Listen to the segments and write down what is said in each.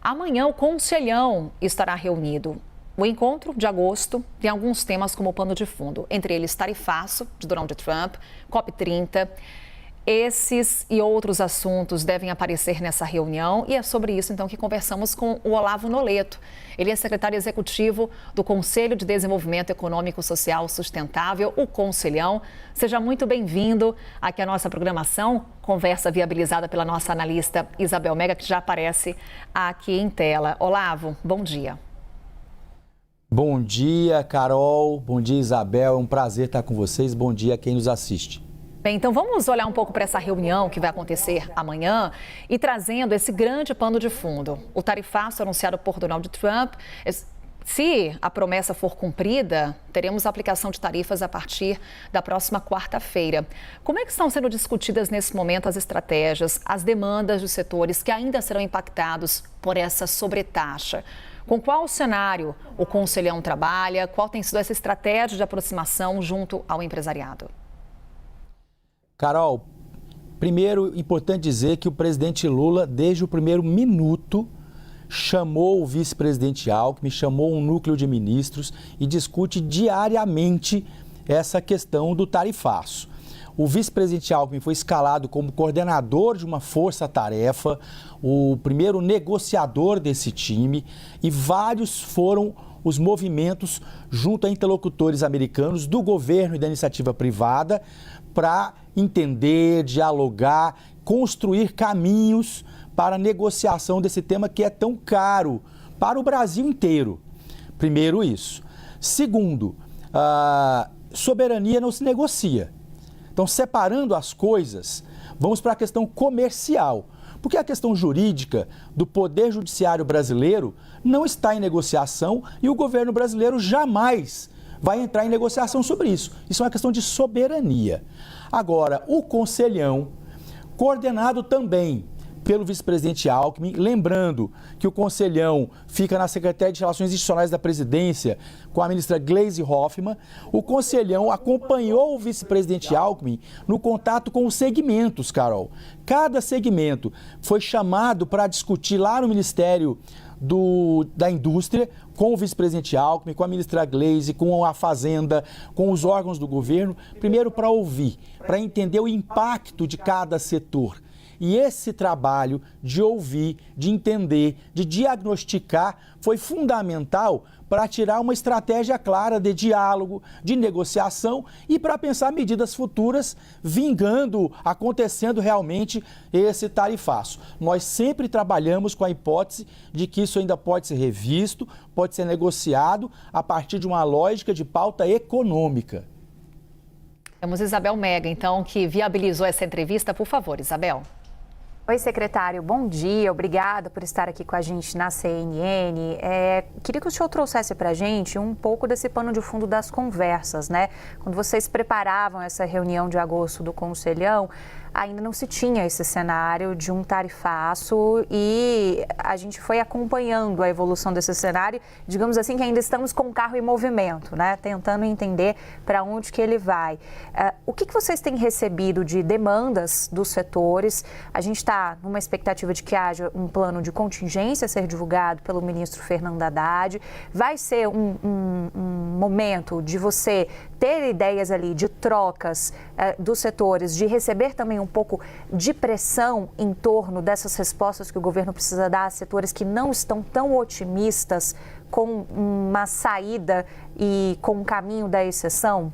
Amanhã o Conselhão estará reunido. O encontro de agosto tem alguns temas como pano de fundo, entre eles tarifaço de Donald Trump, COP30. Esses e outros assuntos devem aparecer nessa reunião e é sobre isso então que conversamos com o Olavo Noleto. Ele é secretário executivo do Conselho de Desenvolvimento Econômico Social Sustentável, o Conselhão. Seja muito bem-vindo aqui à nossa programação, conversa viabilizada pela nossa analista Isabel Mega, que já aparece aqui em tela. Olavo, bom dia. Bom dia, Carol. Bom dia, Isabel. É um prazer estar com vocês. Bom dia a quem nos assiste. Bem, então vamos olhar um pouco para essa reunião que vai acontecer amanhã e trazendo esse grande pano de fundo. O tarifaço anunciado por Donald Trump, se a promessa for cumprida, teremos a aplicação de tarifas a partir da próxima quarta-feira. Como é que estão sendo discutidas nesse momento as estratégias, as demandas dos setores que ainda serão impactados por essa sobretaxa? Com qual cenário o Conselhão trabalha? Qual tem sido essa estratégia de aproximação junto ao empresariado? Carol, primeiro, importante dizer que o presidente Lula, desde o primeiro minuto, chamou o vice-presidente Alckmin, chamou um núcleo de ministros e discute diariamente essa questão do tarifaço. O vice-presidente Alckmin foi escalado como coordenador de uma força-tarefa, o primeiro negociador desse time, e vários foram os movimentos junto a interlocutores americanos do governo e da iniciativa privada para entender, dialogar, construir caminhos para a negociação desse tema que é tão caro para o Brasil inteiro. Primeiro isso. Segundo, soberania não se negocia. Então, separando as coisas, vamos para a questão comercial. Porque a questão jurídica do Poder Judiciário brasileiro não está em negociação e o governo brasileiro jamais vai entrar em negociação sobre isso. Isso é uma questão de soberania. Agora, o Conselhão, coordenado também pelo vice-presidente Alckmin, lembrando que o Conselhão fica na Secretaria de Relações Institucionais da Presidência com a ministra Gleisi Hoffmann, o Conselhão acompanhou o vice-presidente Alckmin no contato com os segmentos, Carol. Cada segmento foi chamado para discutir lá no Ministério da Indústria, com o vice-presidente Alckmin, com a ministra Gleisi, com a Fazenda, com os órgãos do governo, primeiro para ouvir, para entender o impacto de cada setor. E esse trabalho de ouvir, de entender, de diagnosticar foi fundamental para tirar uma estratégia clara de diálogo, de negociação e para pensar medidas futuras vingando, acontecendo realmente esse tarifaço. Nós sempre trabalhamos com a hipótese de que isso ainda pode ser revisto, pode ser negociado a partir de uma lógica de pauta econômica. Temos Isabel Mega, então, que viabilizou essa entrevista. Por favor, Isabel. Oi, secretário, bom dia, obrigada por estar aqui com a gente na CNN. Queria que o senhor trouxesse para a gente um pouco desse pano de fundo das conversas, né? Quando vocês preparavam essa reunião de agosto do Conselhão, ainda não se tinha esse cenário de um tarifaço e a gente foi acompanhando a evolução desse cenário, digamos assim que ainda estamos com o carro em movimento, né? Tentando entender para onde que ele vai. O que vocês têm recebido de demandas dos setores? A gente está numa expectativa de que haja um plano de contingência a ser divulgado pelo ministro Fernando Haddad. Vai ser um momento de você ter ideias ali de trocas dos setores, de receber também um pouco de pressão em torno dessas respostas que o governo precisa dar a setores que não estão tão otimistas com uma saída e com um caminho da exceção?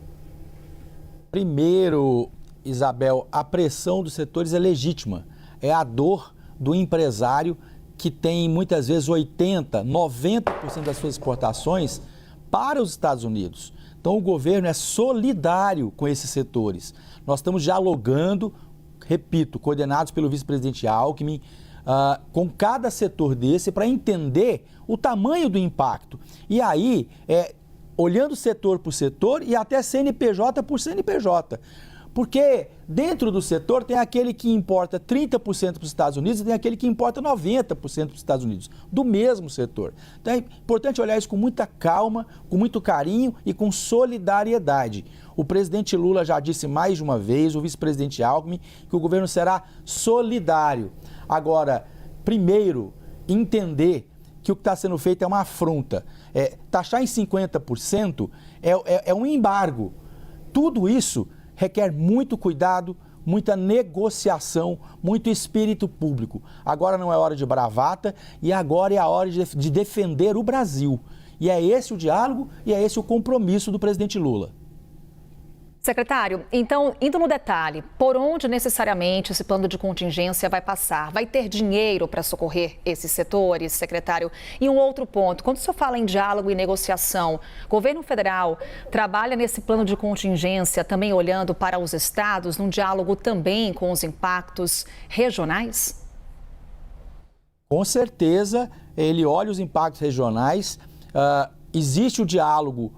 Primeiro, Isabel, a pressão dos setores é legítima. É a dor do empresário que tem muitas vezes 80%, 90% das suas exportações para os Estados Unidos. Então, o governo é solidário com esses setores. Nós estamos dialogando, repito, coordenados pelo vice-presidente Alckmin, com cada setor desse para entender o tamanho do impacto. E aí, olhando setor por setor e até CNPJ por CNPJ. Porque dentro do setor tem aquele que importa 30% para os Estados Unidos e tem aquele que importa 90% para os Estados Unidos, do mesmo setor. Então é importante olhar isso com muita calma, com muito carinho e com solidariedade. O presidente Lula já disse mais de uma vez, o vice-presidente Alckmin, que o governo será solidário. Agora, primeiro, entender que o que está sendo feito é uma afronta. Taxar em 50% é um embargo. Tudo isso requer muito cuidado, muita negociação, muito espírito público. Agora não é hora de bravata e agora é a hora de defender o Brasil. E é esse o diálogo e é esse o compromisso do presidente Lula. Secretário, então, indo no detalhe, por onde necessariamente esse plano de contingência vai passar? Vai ter dinheiro para socorrer esses setores, secretário? E um outro ponto, quando o senhor fala em diálogo e negociação, o governo federal trabalha nesse plano de contingência também olhando para os estados, num diálogo também com os impactos regionais? Com certeza, ele olha os impactos regionais, existe o diálogo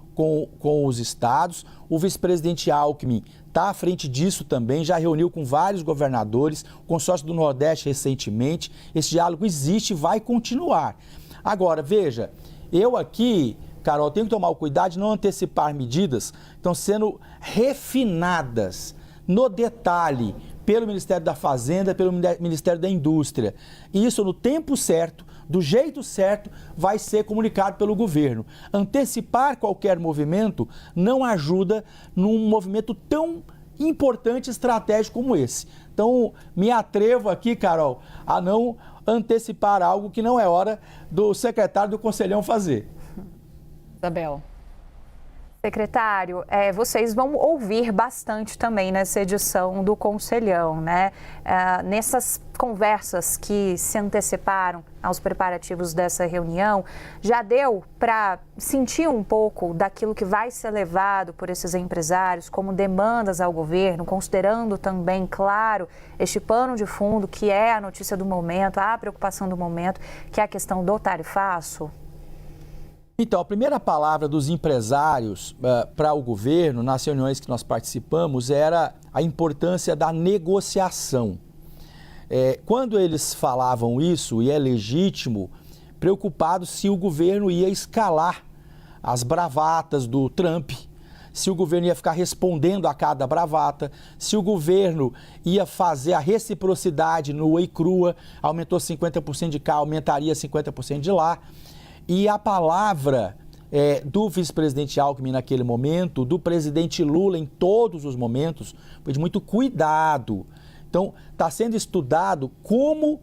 com os estados. O vice-presidente Alckmin está à frente disso também, já reuniu com vários governadores, o consórcio do Nordeste recentemente. Esse diálogo existe e vai continuar. Agora, veja, eu aqui, Carol, tenho que tomar o cuidado de não antecipar medidas que estão sendo refinadas no detalhe pelo Ministério da Fazenda, pelo Ministério da Indústria. E isso, no tempo certo, do jeito certo, vai ser comunicado pelo governo. Antecipar qualquer movimento não ajuda num movimento tão importante e estratégico como esse. Então, me atrevo aqui, Carol, a não antecipar algo que não é hora do secretário do Conselhão fazer. Isabel. Secretário, vocês vão ouvir bastante também nessa edição do Conselhão, né? Nessas conversas que se anteciparam aos preparativos dessa reunião, já deu para sentir um pouco daquilo que vai ser levado por esses empresários como demandas ao governo, considerando também, claro, este pano de fundo que é a notícia do momento, a preocupação do momento, que é a questão do tarifaço? Então, a primeira palavra dos empresários para o governo, nas reuniões que nós participamos, era a importância da negociação. Quando eles falavam isso, e é legítimo, preocupados se o governo ia escalar as bravatas do Trump, se o governo ia ficar respondendo a cada bravata, se o governo ia fazer a reciprocidade no oi crua, aumentou 50% de cá, aumentaria 50% de lá. E a palavra do vice-presidente Alckmin naquele momento, do presidente Lula em todos os momentos, foi de muito cuidado. Então, está sendo estudado como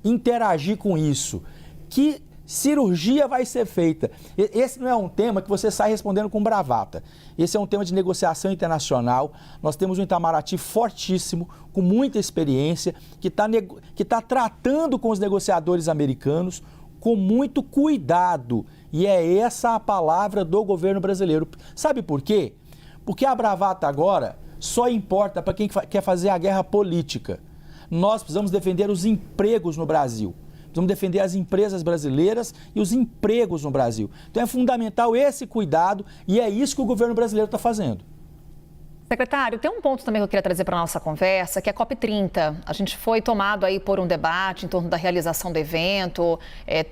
interagir com isso. Que cirurgia vai ser feita? Esse não é um tema que você sai respondendo com bravata. Esse é um tema de negociação internacional. Nós temos um Itamaraty fortíssimo, com muita experiência, que está tratando com os negociadores americanos com muito cuidado. E é essa a palavra do governo brasileiro. Sabe por quê? Porque a bravata agora só importa para quem quer fazer a guerra política. Nós precisamos defender os empregos no Brasil. Precisamos defender as empresas brasileiras e os empregos no Brasil. Então é fundamental esse cuidado e é isso que o governo brasileiro está fazendo. Secretário, tem um ponto também que eu queria trazer para a nossa conversa, que é a COP30. A gente foi tomado aí por um debate em torno da realização do evento,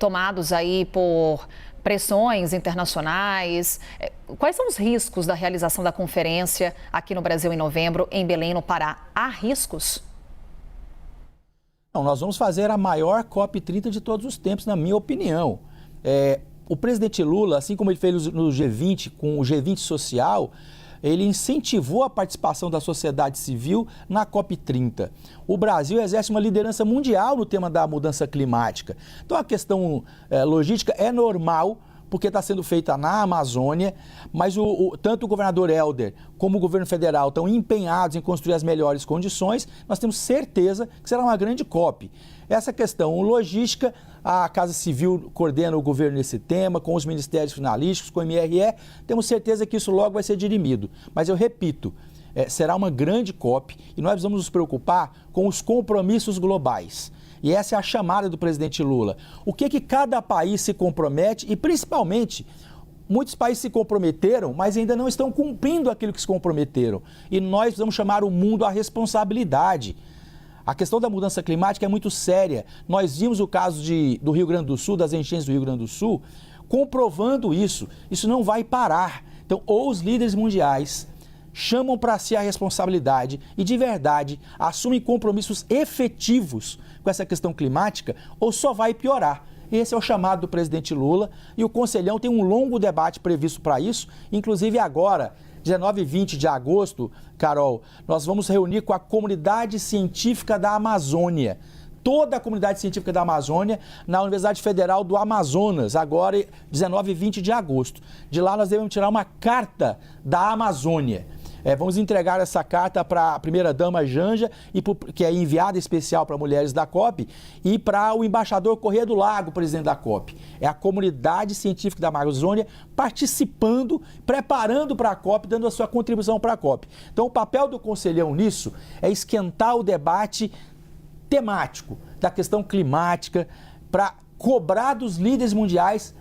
tomados aí por pressões internacionais. Quais são os riscos da realização da conferência aqui no Brasil em novembro, em Belém, no Pará? Há riscos? Não, nós vamos fazer a maior COP30 de todos os tempos, na minha opinião. O presidente Lula, assim como ele fez no G20, com o G20 social, ele incentivou a participação da sociedade civil na COP30. O Brasil exerce uma liderança mundial no tema da mudança climática. Então, a questão logística é normal, porque está sendo feita na Amazônia, mas tanto o governador Helder como o governo federal estão empenhados em construir as melhores condições. Nós temos certeza que será uma grande COP. Essa questão logística, a Casa Civil coordena o governo nesse tema, com os ministérios finalísticos, com o MRE. Temos certeza que isso logo vai ser dirimido. Mas eu repito, será uma grande COP e nós precisamos nos preocupar com os compromissos globais. E essa é a chamada do presidente Lula. O que cada país se compromete e, principalmente, muitos países se comprometeram, mas ainda não estão cumprindo aquilo que se comprometeram. E nós precisamos chamar o mundo à responsabilidade. A questão da mudança climática é muito séria. Nós vimos o caso do Rio Grande do Sul, das enchentes do Rio Grande do Sul, comprovando isso. Isso não vai parar. Então, ou os líderes mundiais chamam para si a responsabilidade e, de verdade, assumem compromissos efetivos com essa questão climática, ou só vai piorar. Esse é o chamado do presidente Lula e o Conselhão tem um longo debate previsto para isso, inclusive agora, 19 e 20 de agosto, Carol, nós vamos reunir com a comunidade científica da Amazônia. Toda a comunidade científica da Amazônia na Universidade Federal do Amazonas, agora 19 e 20 de agosto. De lá nós devemos tirar uma carta da Amazônia. Vamos entregar essa carta para a primeira-dama Janja, que é enviada especial para mulheres da COP, e para o embaixador Corrêa do Lago, presidente da COP. É a comunidade científica da Amazônia participando, preparando para a COP, dando a sua contribuição para a COP. Então, o papel do Conselhão nisso é esquentar o debate temático da questão climática, para cobrar dos líderes mundiais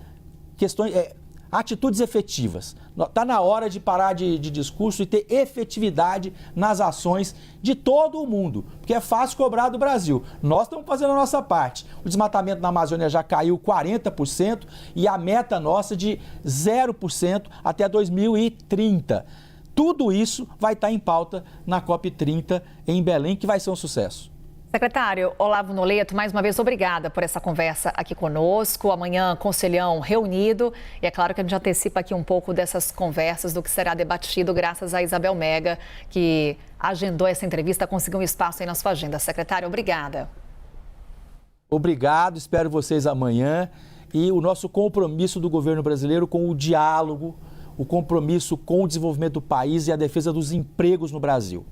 atitudes efetivas. Está na hora de parar de discurso e ter efetividade nas ações de todo o mundo, porque é fácil cobrar do Brasil. Nós estamos fazendo a nossa parte. O desmatamento na Amazônia já caiu 40% e a meta nossa de 0% até 2030. Tudo isso vai estar em pauta na COP30 em Belém, que vai ser um sucesso. Secretário Olavo Noleto, mais uma vez, obrigada por essa conversa aqui conosco. Amanhã, Conselhão reunido. E é claro que a gente antecipa aqui um pouco dessas conversas, do que será debatido, graças a Isabel Mega, que agendou essa entrevista, conseguiu um espaço aí na sua agenda. Secretário, obrigada. Obrigado, espero vocês amanhã. E o nosso compromisso do governo brasileiro com o diálogo, o compromisso com o desenvolvimento do país e a defesa dos empregos no Brasil.